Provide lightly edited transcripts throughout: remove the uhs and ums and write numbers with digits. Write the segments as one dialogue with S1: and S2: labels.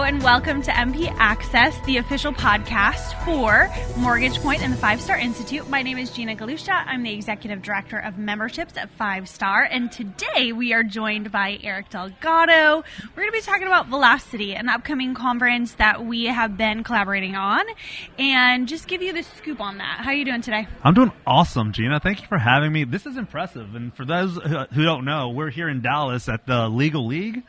S1: and welcome to MP Access, the official podcast for Mortgage Point and the 5-Star Institute. My name is Gina Galusha. I'm the Executive Director of Memberships at 5-Star, and today we are joined by Eric Delgado. We're going to be talking about Velocity, an upcoming conference that we have been collaborating on, and just give you the scoop on that. How are you doing today?
S2: I'm doing awesome, Gina. Thank you for having me. This is impressive, and for those who don't know, we're here in Dallas at the Legal League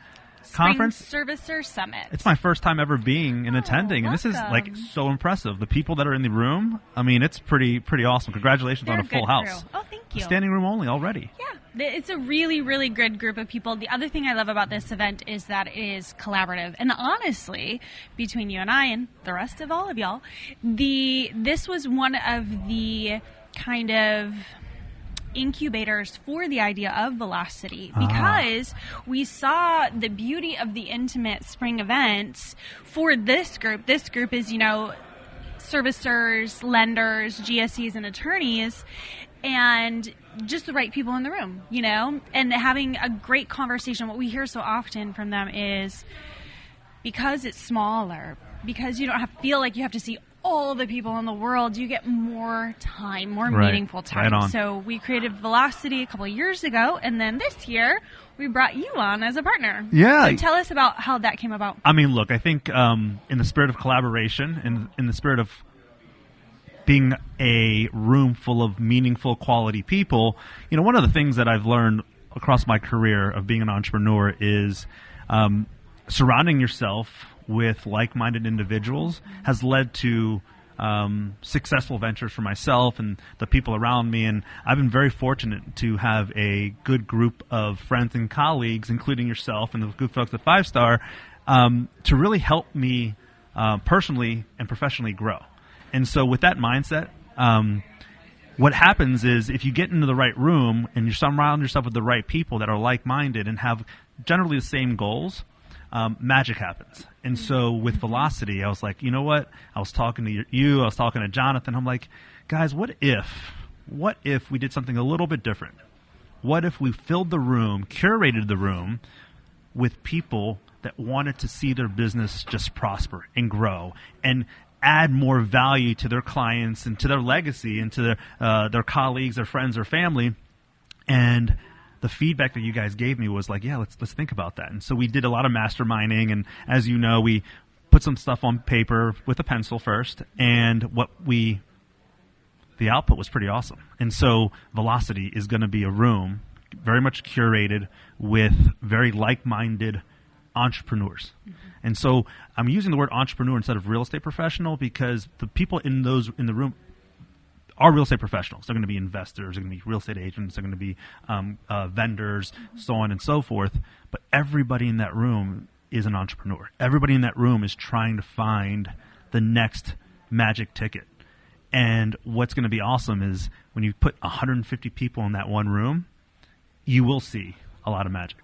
S2: Conference.
S1: Servicer Summit.
S2: It's my first time ever being and attending, and this is like so impressive. The people that are in the room, I mean, it's pretty awesome. Congratulations on a full house.
S1: Oh, thank you.
S2: Standing room only already.
S1: Yeah, it's a really, really good group of people. The other thing I love about this event is that it is collaborative, and honestly, between you and I and the rest of all of y'all, this was one of the kind of incubators for the idea of Velocity, because we saw the beauty of the intimate spring events for this group. This group is, servicers, lenders, GSEs, and attorneys, and just the right people in the room, and having a great conversation. What we hear so often from them is, because it's smaller, because you don't feel like you have to see all the people in the world, you get more time, more meaningful time.
S2: Right on.
S1: So we created Velocity a couple of years ago, and then this year we brought you on as a partner.
S2: Yeah.
S1: So tell us about how that came about.
S2: I mean, look, I think in the spirit of collaboration and in the spirit of being a room full of meaningful, quality people, one of the things that I've learned across my career of being an entrepreneur is surrounding yourself with like-minded individuals has led to successful ventures for myself and the people around me. And I've been very fortunate to have a good group of friends and colleagues, including yourself and the good folks at 5-Star, to really help me personally and professionally grow. And so with that mindset, what happens is if you get into the right room and you surround yourself with the right people that are like-minded and have generally the same goals, magic happens. And so with Velocity, I was like, you know what? I was talking to you, I was talking to Jonathan. I'm like, guys, what if we did something a little bit different? What if we filled the room, curated the room with people that wanted to see their business just prosper and grow and add more value to their clients and to their legacy and to their colleagues, their friends, their family? And the feedback that you guys gave me was like, yeah, let's think about that. And so we did a lot of masterminding, and as you know, we put some stuff on paper with a pencil first, and the output was pretty awesome. And so Velocity is going to be a room very much curated with very like-minded entrepreneurs. Mm-hmm. And so I'm using the word entrepreneur instead of real estate professional because the people in the room are real estate professionals. They're going to be investors, they're going to be real estate agents, they're going to be vendors, so on and so forth. But everybody in that room is an entrepreneur. Everybody in that room is trying to find the next magic ticket. And what's going to be awesome is when you put 150 people in that one room, you will see a lot of magic.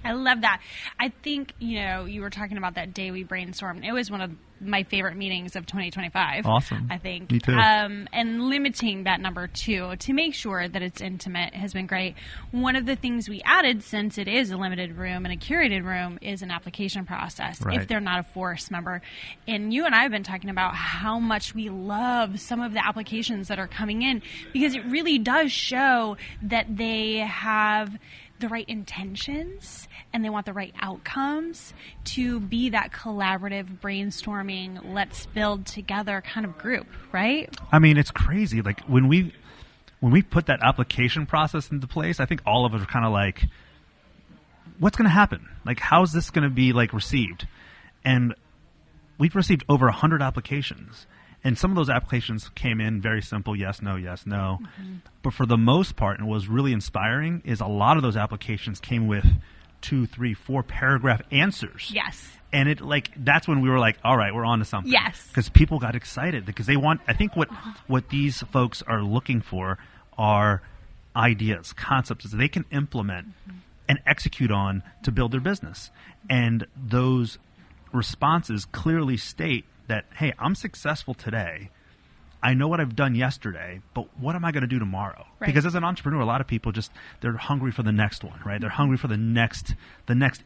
S1: I love that. I think, you were talking about that day we brainstormed. It was one of my favorite meetings of 2025.
S2: Awesome.
S1: I think.
S2: Me too.
S1: And limiting that number too to make sure that it's intimate has been great. One of the things we added, since it is a limited room and a curated room, is an application process if they're not a Force member. And you and I have been talking about how much we love some of the applications that are coming in, because it really does show that they have the right intentions and they want the right outcomes to be that collaborative, brainstorming, let's build together kind of group, right?
S2: I mean, it's crazy. Like when we put that application process into place, I think all of us are kind of like, what's going to happen? Like, how's this going to be received? And we've received over 100 applications. And some of those applications came in very simple, yes, no, yes, no. Mm-hmm. But for the most part, and what was really inspiring is a lot of those applications came with 2, 3, 4 paragraph answers.
S1: Yes.
S2: And that's when we were like, all right, we're on to something.
S1: Yes.
S2: Because people got excited because they want, I think what these folks are looking for are ideas, concepts that they can implement and execute on to build their business. And those responses clearly state that, hey, I'm successful today. I know what I've done yesterday, but what am I going to do tomorrow? Right. Because as an entrepreneur, a lot of people they're hungry for the next one, right? They're hungry for the next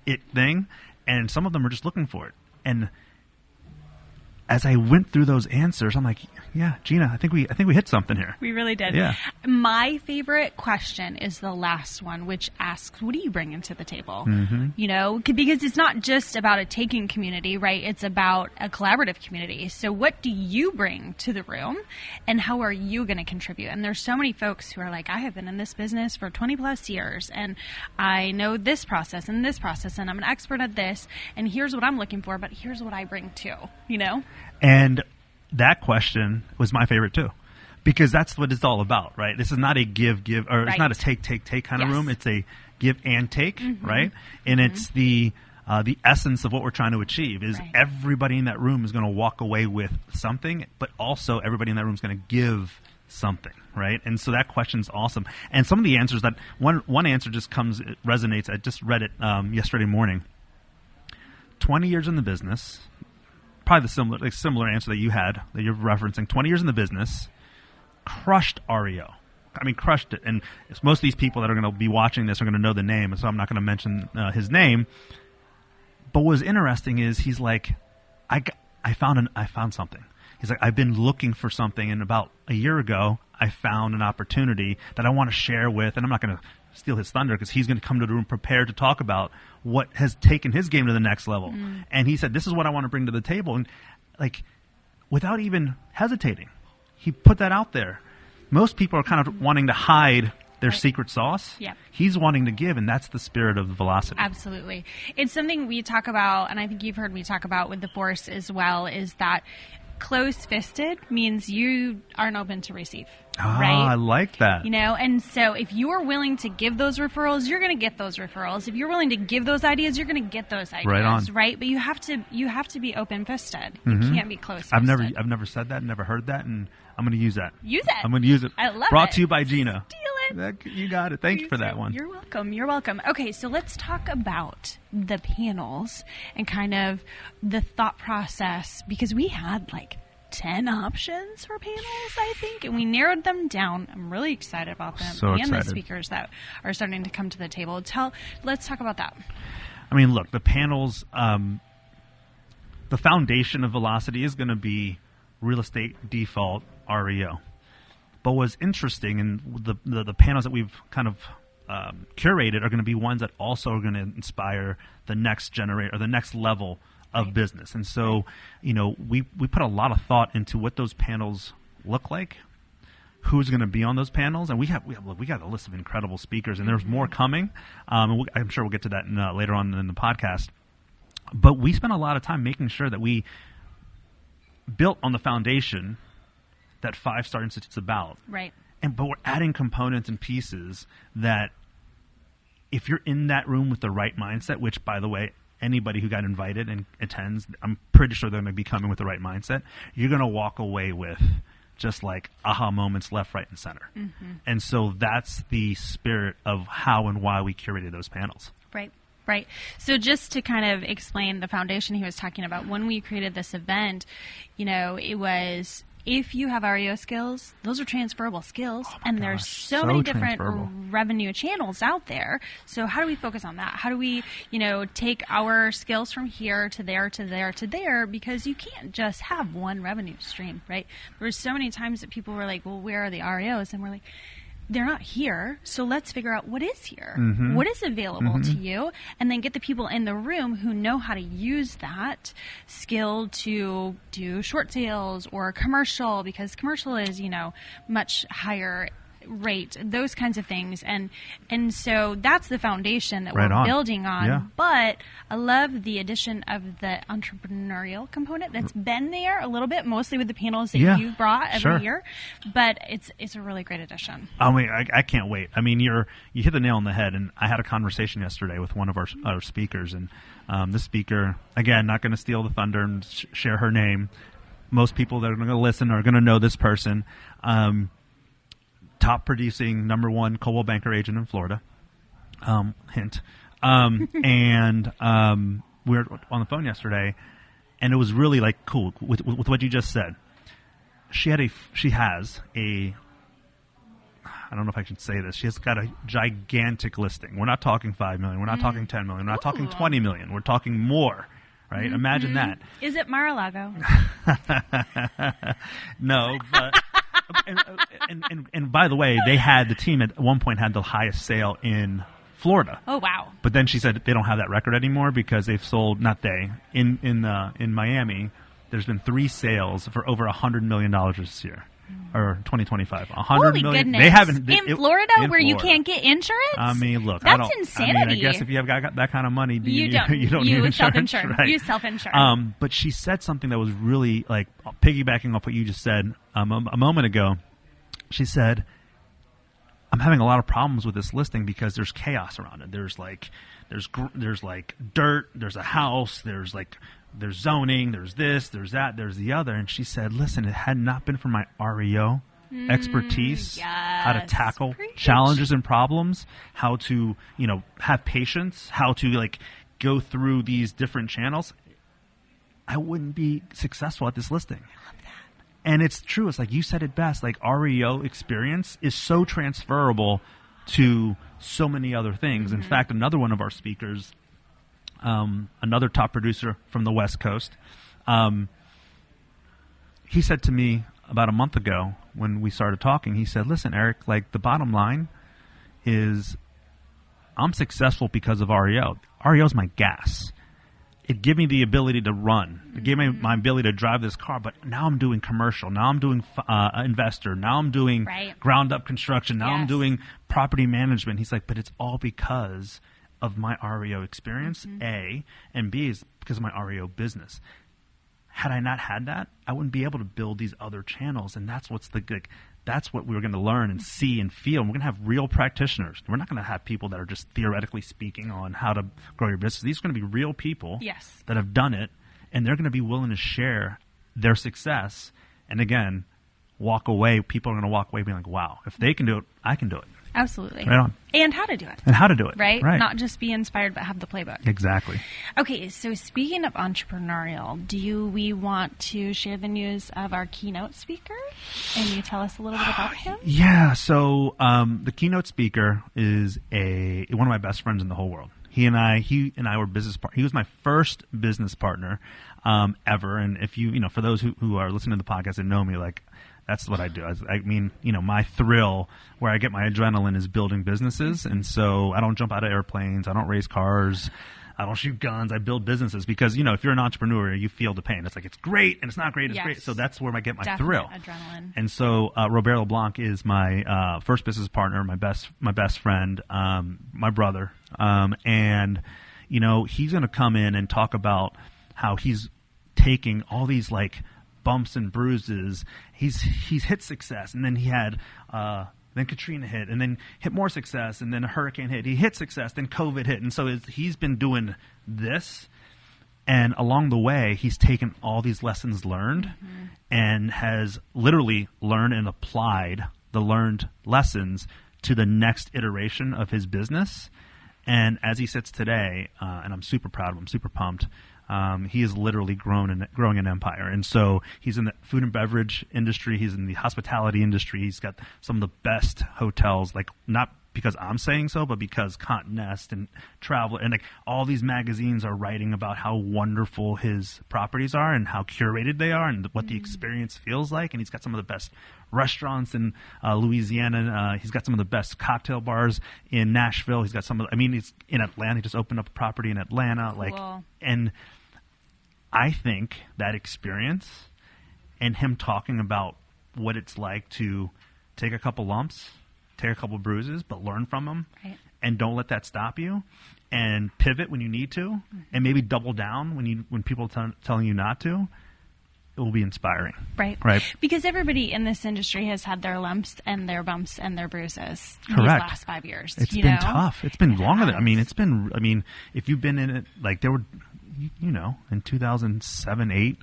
S2: it thing, and some of them are just looking for it. And as I went through those answers, I'm like, yeah, Gina, I think we hit something here.
S1: We really did.
S2: Yeah.
S1: My favorite question is the last one, which asks, what do you bring into the table? You know, because it's not just about a taking community, right? It's about a collaborative community. So what do you bring to the room, and how are you going to contribute? And there's so many folks who are like, I have been in this business for 20 plus years, and I know this process, and I'm an expert at this, and here's what I'm looking for, but here's what I bring too, you know?
S2: And that question was my favorite too, because that's what it's all about, right? This is not a give, or it's not a take kind of room. It's a give and take, right? And it's the essence of what we're trying to achieve is everybody in that room is going to walk away with something, but also everybody in that room is going to give something, right? And so that question's awesome. And some of the answers that one answer just it resonates. I just read it yesterday morning. 20 years in the business. Probably the similar answer that you had, that you're referencing. 20 years in the business, crushed REO. I mean, crushed it. And most of these people that are going to be watching this are going to know the name, so I'm not going to mention his name. But what's interesting is he's like, I found something. He's like, I've been looking for something, and about a year ago, I found an opportunity that I want to share with, and I'm not going to steal his thunder because he's going to come to the room prepared to talk about what has taken his game to the next level. And he said, this is what I want to bring to the table. And like, without even hesitating, he put that out there. Most people are kind of wanting to hide their secret sauce.
S1: Yeah.
S2: He's wanting to give, and that's the spirit of velocity.
S1: Absolutely. It's something we talk about, and I think you've heard me talk about with the Force as well, is that close-fisted means you aren't open to receive. Right?
S2: I like that.
S1: You know, and so if you are willing to give those referrals, you're going to get those referrals. If you're willing to give those ideas, you're going to get those ideas.
S2: Right on.
S1: Right? But you have to be open-fisted. You can't be close-fisted.
S2: I've never said that, never heard that, and I'm going to use that.
S1: Use it.
S2: I'm going to use it.
S1: I love it.
S2: Brought to you by Gina.
S1: Steal it.
S2: You got it. Thank you for that one.
S1: You're welcome. You're welcome. Okay, so let's talk about the panels and kind of the thought process, because we had like 10 options for panels, I think, and we narrowed them down. I'm really excited about them.
S2: So
S1: and
S2: excited.
S1: The speakers that are starting to come to the table. Let's talk about that.
S2: I mean, look, the panels, the foundation of velocity is going to be real estate default REO. But what's interesting, and the panels that we've kind of curated are going to be ones that also are going to inspire the next generation or the next level of business. And so, you know, we put a lot of thought into what those panels look like, who's going to be on those panels, and we got a list of incredible speakers, and there's more coming. I'm sure we'll get to that later on in the podcast. But we spent a lot of time making sure that we built on the foundation that 5-Star Institute's about.
S1: Right.
S2: But we're adding components and pieces that, if you're in that room with the right mindset, which, by the way, anybody who got invited and attends, I'm pretty sure they're going to be coming with the right mindset. You're going to walk away with just like aha moments left, right, and center. And so that's the spirit of how and why we curated those panels.
S1: Right. So just to kind of explain the foundation he was talking about, when we created this event, you know, it was, if you have REO skills, those are transferable skills, and there's so many different revenue channels out there. So how do we focus on that? How do we, you know, take our skills from here to there, to there, to there? Because you can't just have one revenue stream, right? There's so many times that people were like, well, where are the REOs? And we're like, they're not here, so let's figure out what is here, what is available to you, and then get the people in the room who know how to use that skill to do short sales or commercial, because commercial is, you know, much higher rate, those kinds of things. And so that's the foundation that we're building on.
S2: Yeah.
S1: But I love the addition of the entrepreneurial component that's been there a little bit, mostly with the panels that you brought every year. But it's a really great addition.
S2: I mean, I can't wait. I mean, you hit the nail on the head. And I had a conversation yesterday with one of our speakers, and this speaker, again, not going to steal the thunder and share her name. Most people that are going to listen are going to know this person. Top producing #1 Coldwell Banker agent in Florida. Hint. And we were on the phone yesterday, and it was really like cool with what you just said. She has a I don't know if I should say this. She's got a gigantic listing. We're not talking $5 million. We're not talking $10 million. We're not talking $20 million. We're talking more, right? Mm-hmm. Imagine that.
S1: Is it Mar-a-Lago?
S2: No, but and by the way, the team at one point had the highest sale in Florida.
S1: Oh wow!
S2: But then she said they don't have that record anymore because they've sold. Not they in Miami. There's been 3 sales for over $100 million this year. Or 2025,
S1: Holy goodness!
S2: They haven't
S1: in Florida where you can't get insurance.
S2: I mean, look,
S1: that's insanity.
S2: I guess if you have got that kind of money, you don't need
S1: self-insure.
S2: insurance. Right?
S1: You self-insure.
S2: But she said something that was really like piggybacking off what you just said a moment ago. She said, "I'm having a lot of problems with this listing because there's chaos around it. There's like dirt. There's a house. There's zoning, there's this, there's that, there's the other." And she said, listen, it had not been for my REO expertise, how to tackle challenges and problems, how to, have patience, how to go through these different channels, I wouldn't be successful at this listing.
S1: I love that.
S2: And it's true. It's like you said it best, REO experience is so transferable to so many other things. In fact, another one of our speakers, another top producer from the West Coast, he said to me about a month ago when we started talking, he said, listen, Eric, the bottom line is I'm successful because of REO. REO is my gas. It gave me the ability to run. It gave me my ability to drive this car, but now I'm doing commercial. Now I'm doing investor. Now I'm doing ground-up construction. Now I'm doing property management. He's like, but it's all because of my REO experience, A, and B is because of my REO business. Had I not had that, I wouldn't be able to build these other channels, and that's that's what we're going to learn and see and feel. And we're going to have real practitioners. We're not going to have people that are just theoretically speaking on how to grow your business. These are going to be real people that have done it, and they're going to be willing to share their success. And again, walk away. People are going to walk away being like, wow, if they can do it, I can do it.
S1: Absolutely.
S2: Right on.
S1: And how to do it.
S2: And how to do it.
S1: Right? Not just be inspired, but have the playbook.
S2: Exactly.
S1: Okay, so speaking of entrepreneurial, we want to share the news of our keynote speaker? And you tell us a little bit about him?
S2: Yeah, so the keynote speaker is one of my best friends in the whole world. He and I were business partners. He was my first business partner ever. And if for those who are listening to the podcast and know me, that's what I do. I mean, my thrill, where I get my adrenaline, is building businesses. And so I don't jump out of airplanes. I don't race cars. I don't shoot guns. I build businesses because, if you're an entrepreneur, you feel the pain. It's like, it's great and it's not great. It's great. So that's where I get my thrill.
S1: Adrenaline.
S2: And so Robert LeBlanc is my first business partner, my best friend, my brother. And, he's going to come in and talk about how he's taking all these bumps and bruises. He's hit success, and then he had then Katrina hit, and then hit more success, and then a hurricane hit. He hit success, then COVID hit, and so he's been doing this, and along the way, he's taken all these lessons learned and has literally learned and applied the learned lessons to the next iteration of his business. And as he sits today, and I'm super proud of him, super pumped. He has literally growing an empire. And so he's in the food and beverage industry. He's in the hospitality industry. He's got some of the best hotels, not because I'm saying so, but because Condé Nast and Traveler and all these magazines are writing about how wonderful his properties are and how curated they are and what the experience feels like. And he's got some of the best restaurants in Louisiana. He's got some of the best cocktail bars in Nashville. He's got he's in Atlanta. He just opened up a property in Atlanta.
S1: Cool.
S2: And I think that experience and him talking about what it's like to take a couple lumps, take a couple bruises, but learn from them, and don't let that stop you, and pivot when you need to, and maybe double down when people telling you not to, it will be inspiring.
S1: Right. Because everybody in this industry has had their lumps and their bumps and their bruises these last 5 years.
S2: It's been tough. It's been longer than, if you've been in it, there were, in 2007, 8,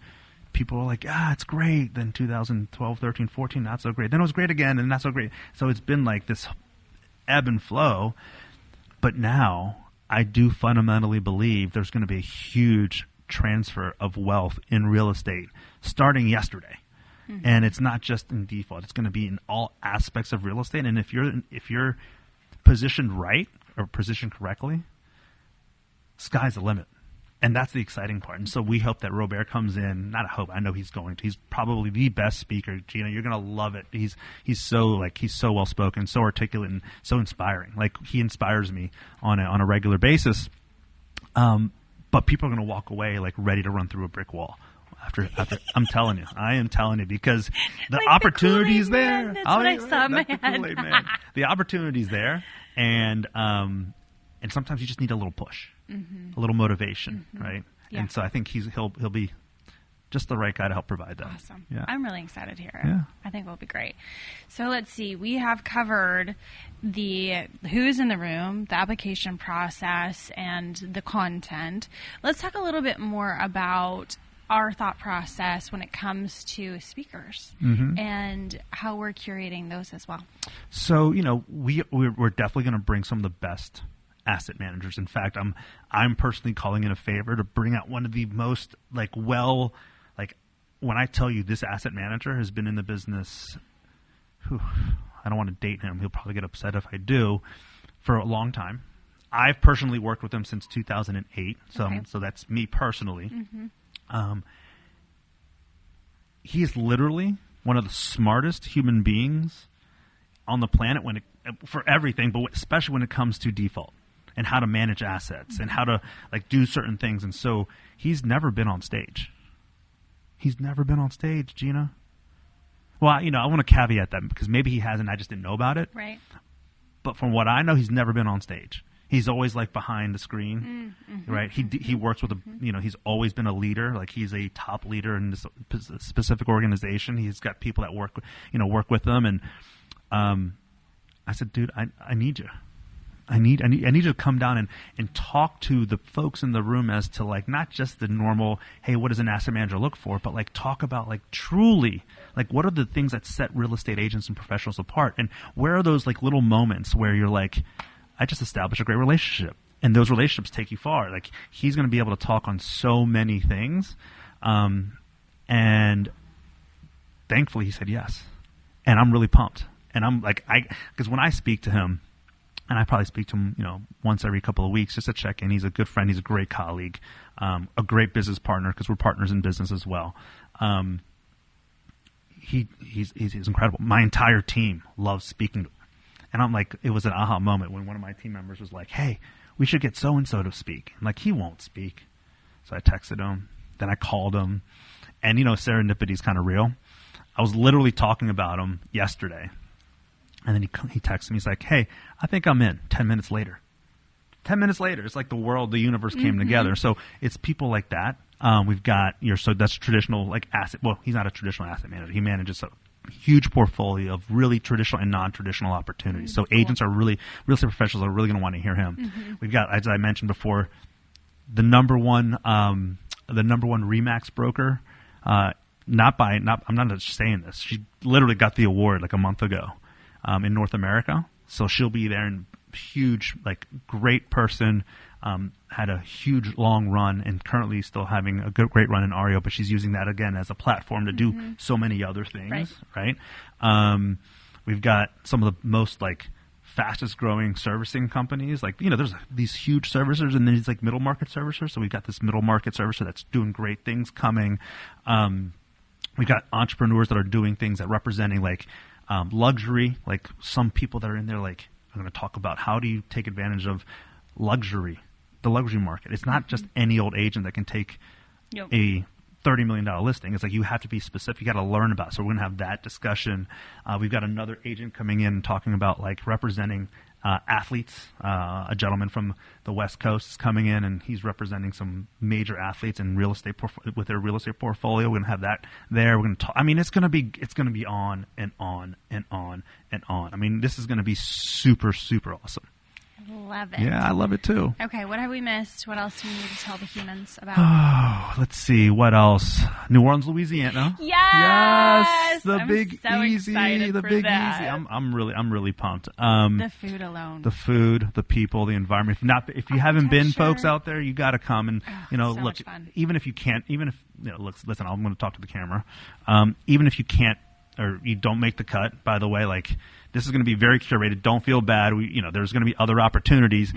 S2: people were like, it's great. Then 2012, 13, 14, not so great. Then it was great again and not so great. So it's been this ebb and flow. But now I do fundamentally believe there's going to be a huge transfer of wealth in real estate starting yesterday. And it's not just in default. It's going to be in all aspects of real estate. And if you're positioned right or positioned correctly, sky's the limit. And that's the exciting part. And so we hope that Robert comes in. Not a hope. I know he's going to. He's probably the best speaker. Gina, you're going to love it. He's so well spoken, so articulate, and so inspiring. Like, he inspires me on a regular basis. But people are going to walk away like ready to run through a brick wall. After I am telling you, because the like opportunity's there.
S1: That's what I saw in my head.
S2: The opportunity's there, and sometimes you just need a little push, a little motivation, right? Yeah. And so I think he'll be just the right guy to help provide that.
S1: Awesome.
S2: Yeah.
S1: I'm really excited here.
S2: Yeah.
S1: I think it'll be great. So let's see. We have covered the who's in the room, the application process, and the content. Let's talk a little bit more about our thought process when it comes to speakers and how we're curating those as well.
S2: So, we're definitely going to bring some of the best asset managers. In fact, I'm personally calling in a favor to bring out one of the most when I tell you this asset manager has been in the business, I don't want to date him. He'll probably get upset if I do, for a long time. I've personally worked with him since 2008. So that's me personally. He is literally one of the smartest human beings on the planet for everything, but especially when it comes to default and how to manage assets and how to do certain things. And so he's never been on stage. He's never been on stage, Gina. Well, I want to caveat that because maybe he hasn't. I just didn't know about it.
S1: Right.
S2: But from what I know, he's never been on stage. He's always behind the screen, right? He works with he's always been a leader. Like, he's a top leader in this specific organization. He's got people that work with them. And I said, dude, I need you. I need you to come down and talk to the folks in the room as to not just the normal, hey, what does an asset manager look for, but talk about truly what are the things that set real estate agents and professionals apart, and where are those little moments where you're I just established a great relationship, and those relationships take you far. He's going to be able to talk on so many things, and thankfully he said yes, and I'm really pumped, and I'm because when I speak to him. And I probably speak to him, once every couple of weeks just to check in. He's a good friend. He's a great colleague, a great business partner because we're partners in business as well. He's incredible. My entire team loves speaking to him. And I'm it was an aha moment when one of my team members was hey, we should get so-and-so to speak. I'm he won't speak. So I texted him. Then I called him. And, serendipity's kind of real. I was literally talking about him yesterday. And then he texted me. He's hey, I think I'm in. 10 minutes later. 10 minutes later. It's the universe came together. So it's people like that. We've got that's traditional asset. Well, he's not a traditional asset manager. He manages a huge portfolio of really traditional and non-traditional opportunities. So agents are real estate professionals are really going to want to hear him. We've got, as I mentioned before, the number one Remax broker. I'm not just saying this. She literally got the award a month ago. In North America, so she'll be there, and huge, great person, had a huge long run, and currently still having a great run in REO, but she's using that again as a platform to do so many other things, right? We've got some of the most fastest growing servicing companies, there's these huge servicers and these middle market servicers, so we've got this middle market servicer that's doing great things coming. We've got entrepreneurs that are doing things that representing luxury, some people that are in there, I'm going to talk about how do you take advantage of luxury, the luxury market. It's not just any old agent that can take a $30 million listing. It's you have to be specific. You got to learn about it. So we're going to have that discussion. We've got another agent coming in and talking about representing athletes. A gentleman from the West Coast is coming in, and he's representing some major athletes in real estate with their real estate portfolio. We're going to have that there. We're going to talk. I mean, it's going to be on and on and on and on. I mean, this is going to be super, super awesome.
S1: Love it.
S2: Yeah, I love it too.
S1: Okay, what have we missed? What else do we need to tell the humans about?
S2: Oh, let's see. What else? New Orleans, Louisiana.
S1: Yes.
S2: The
S1: I'm
S2: Big
S1: so
S2: Easy.
S1: excited
S2: The
S1: for
S2: Big
S1: that.
S2: Easy. I'm really pumped.
S1: The food alone.
S2: The food, the people, the environment. If you haven't been, folks out there, you got to come and
S1: so
S2: look.
S1: much fun.
S2: Even if you can't, listen. I'm going to talk to the camera. Even if you can't or you don't make the cut, by the way, this is going to be very curated. Don't feel bad. There's going to be other opportunities.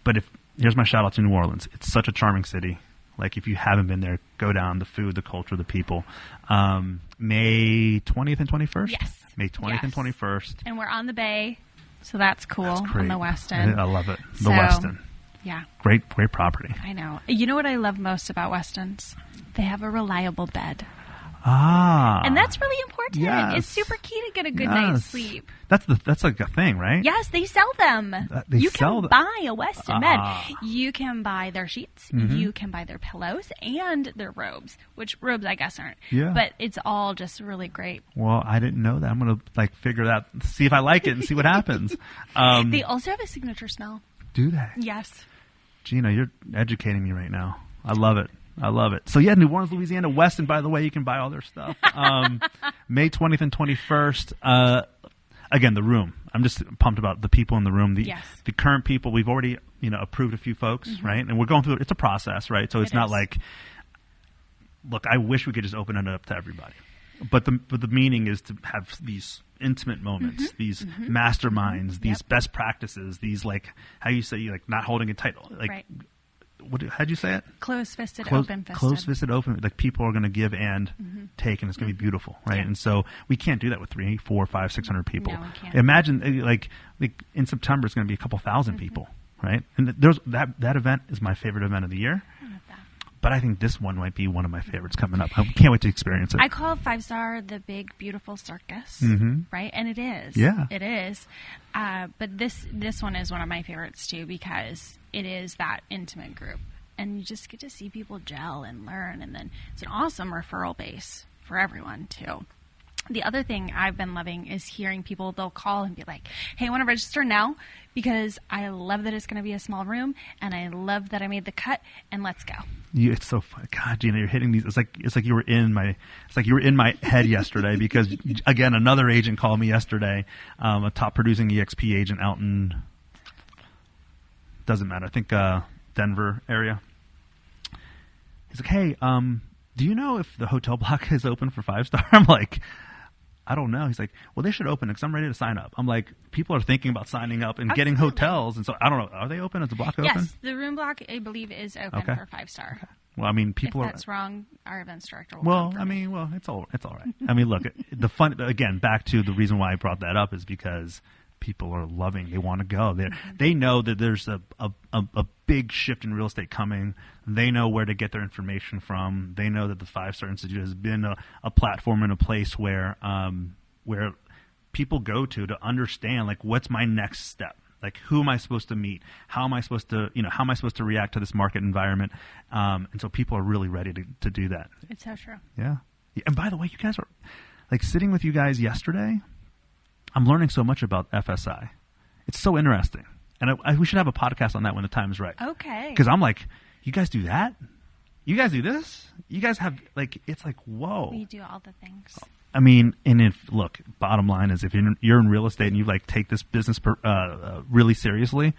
S2: But if here's my shout out to New Orleans. It's such a charming city. Like, if you haven't been there, go down. The food, the culture, the people. May 20th and 21st?
S1: Yes.
S2: May 20th and 21st.
S1: And we're on the bay, so that's cool.
S2: That's great.
S1: On the West End.
S2: I love it. The West End.
S1: Yeah.
S2: Great property.
S1: I know. You know what I love most about West Ends? They have a reliable bed. And that's really important.
S2: Yes.
S1: It's super key to get a good night's sleep.
S2: That's like a thing, right?
S1: Yes, they sell them. You can buy a West End bed. You can buy their sheets. Mm-hmm. You can buy their pillows and their robes, which robes I guess aren't.
S2: Yeah.
S1: But it's all just really great.
S2: Well, I didn't know that. I'm going to figure that, see if I like it and see what happens.
S1: They also have a signature smell.
S2: Do they?
S1: Yes.
S2: Gina, you're educating me right now. I love it. So, yeah, New Orleans, Louisiana, Weston, by the way, you can buy all their stuff. May 20th and 21st. Again, the room. I'm just pumped about the people in the room. The current people, we've already, approved a few folks, mm-hmm. right? And we're going through, it's a process, right? So it's not like, look, I wish we could just open it up to everybody. But the meaning is to have these intimate moments, mm-hmm. these mm-hmm. masterminds, mm-hmm. these best practices, these, like, how you say, like, not holding it tight, like, right. How'd you say it?
S1: Close-fisted, open-fisted.
S2: Close-fisted, open. Like, people are going to give and mm-hmm. take, and it's going to be beautiful, right? Yeah. And so we can't do that with 300, 400, 500, 600 people.
S1: No, we can't.
S2: Imagine, like in September, it's going to be a couple thousand mm-hmm. people, right? And there's that event is my favorite event of the year.
S1: I love that.
S2: But I think this one might be one of my favorites coming up. I can't wait to experience it.
S1: I call 5-star the big, beautiful circus,
S2: mm-hmm.
S1: right? And it is.
S2: Yeah.
S1: It is. But this one is one of my favorites, too, because it is that intimate group. And you just get to see people gel and learn. And then it's an awesome referral base for everyone, too. The other thing I've been loving is hearing people, they'll call and be like, hey, I want to register now because I love that it's going to be a small room and I love that I made the cut and let's go.
S2: It's so fun. God, Gina, you're hitting these. It's like you were in my head yesterday because, again, another agent called me yesterday, a top producing EXP agent out in, doesn't matter, I think Denver area. He's like, hey, do you know if the hotel block is open for 5-star? I'm like, I don't know. He's like, well, they should open it because I'm ready to sign up. I'm like, people are thinking about signing up and getting hotels. And so I don't know. Are they open? Is the block open?
S1: Yes, the room block, I believe, is open for 5-star.
S2: Okay. Well, I mean, people
S1: if that's wrong, our events director will
S2: it's all right. I mean, look, the fun, again, back to the reason why I brought that up is because people are loving. They want to go. They know that there's a big shift in real estate coming. They know where to get their information from. They know that the 5-Star Institute has been a platform and a place where people go to understand, like, what's my next step? Like, who am I supposed to meet? How am I supposed to react to this market environment? And so people are really ready to do that.
S1: It's so true.
S2: Yeah. And by the way, you guys are, like, sitting with you guys yesterday, I'm learning so much about FSI. It's so interesting. And we should have a podcast on that when the time is right.
S1: Okay.
S2: Because I'm like, you guys do that? You guys do this? You guys have, like, it's like, whoa.
S1: We do all the things.
S2: I mean, and look, bottom line is if you're in real estate and you, like, take this business really seriously,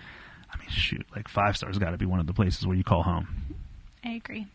S2: I mean, shoot, like, 5-star's got to be one of the places where you call home.
S1: I agree.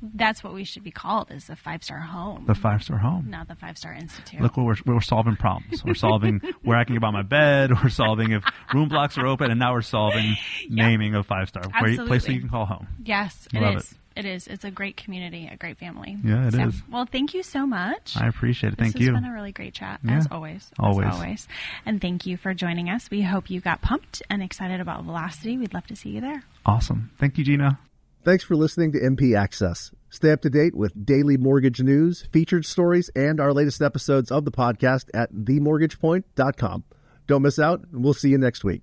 S1: That's what we should be called, is the 5-star home.
S2: The 5-star home.
S1: Not the 5-star Institute.
S2: Look, we're solving problems. We're solving where I can get by my bed. We're solving if room blocks are open. And now we're solving naming of 5-star. Place where you can call home.
S1: Yes,
S2: Love it.
S1: It is. It's a great community, a great family.
S2: Yeah, it is.
S1: Well, thank you so much.
S2: I appreciate it. Thank you.
S1: This has been a really great chat, as always.
S2: Always.
S1: And thank you for joining us. We hope you got pumped and excited about Velocity. We'd love to see you there.
S2: Awesome. Thank you, Gina.
S3: Thanks for listening to MP Access. Stay up to date with daily mortgage news, featured stories, and our latest episodes of the podcast at themortgagepoint.com. Don't miss out, and we'll see you next week.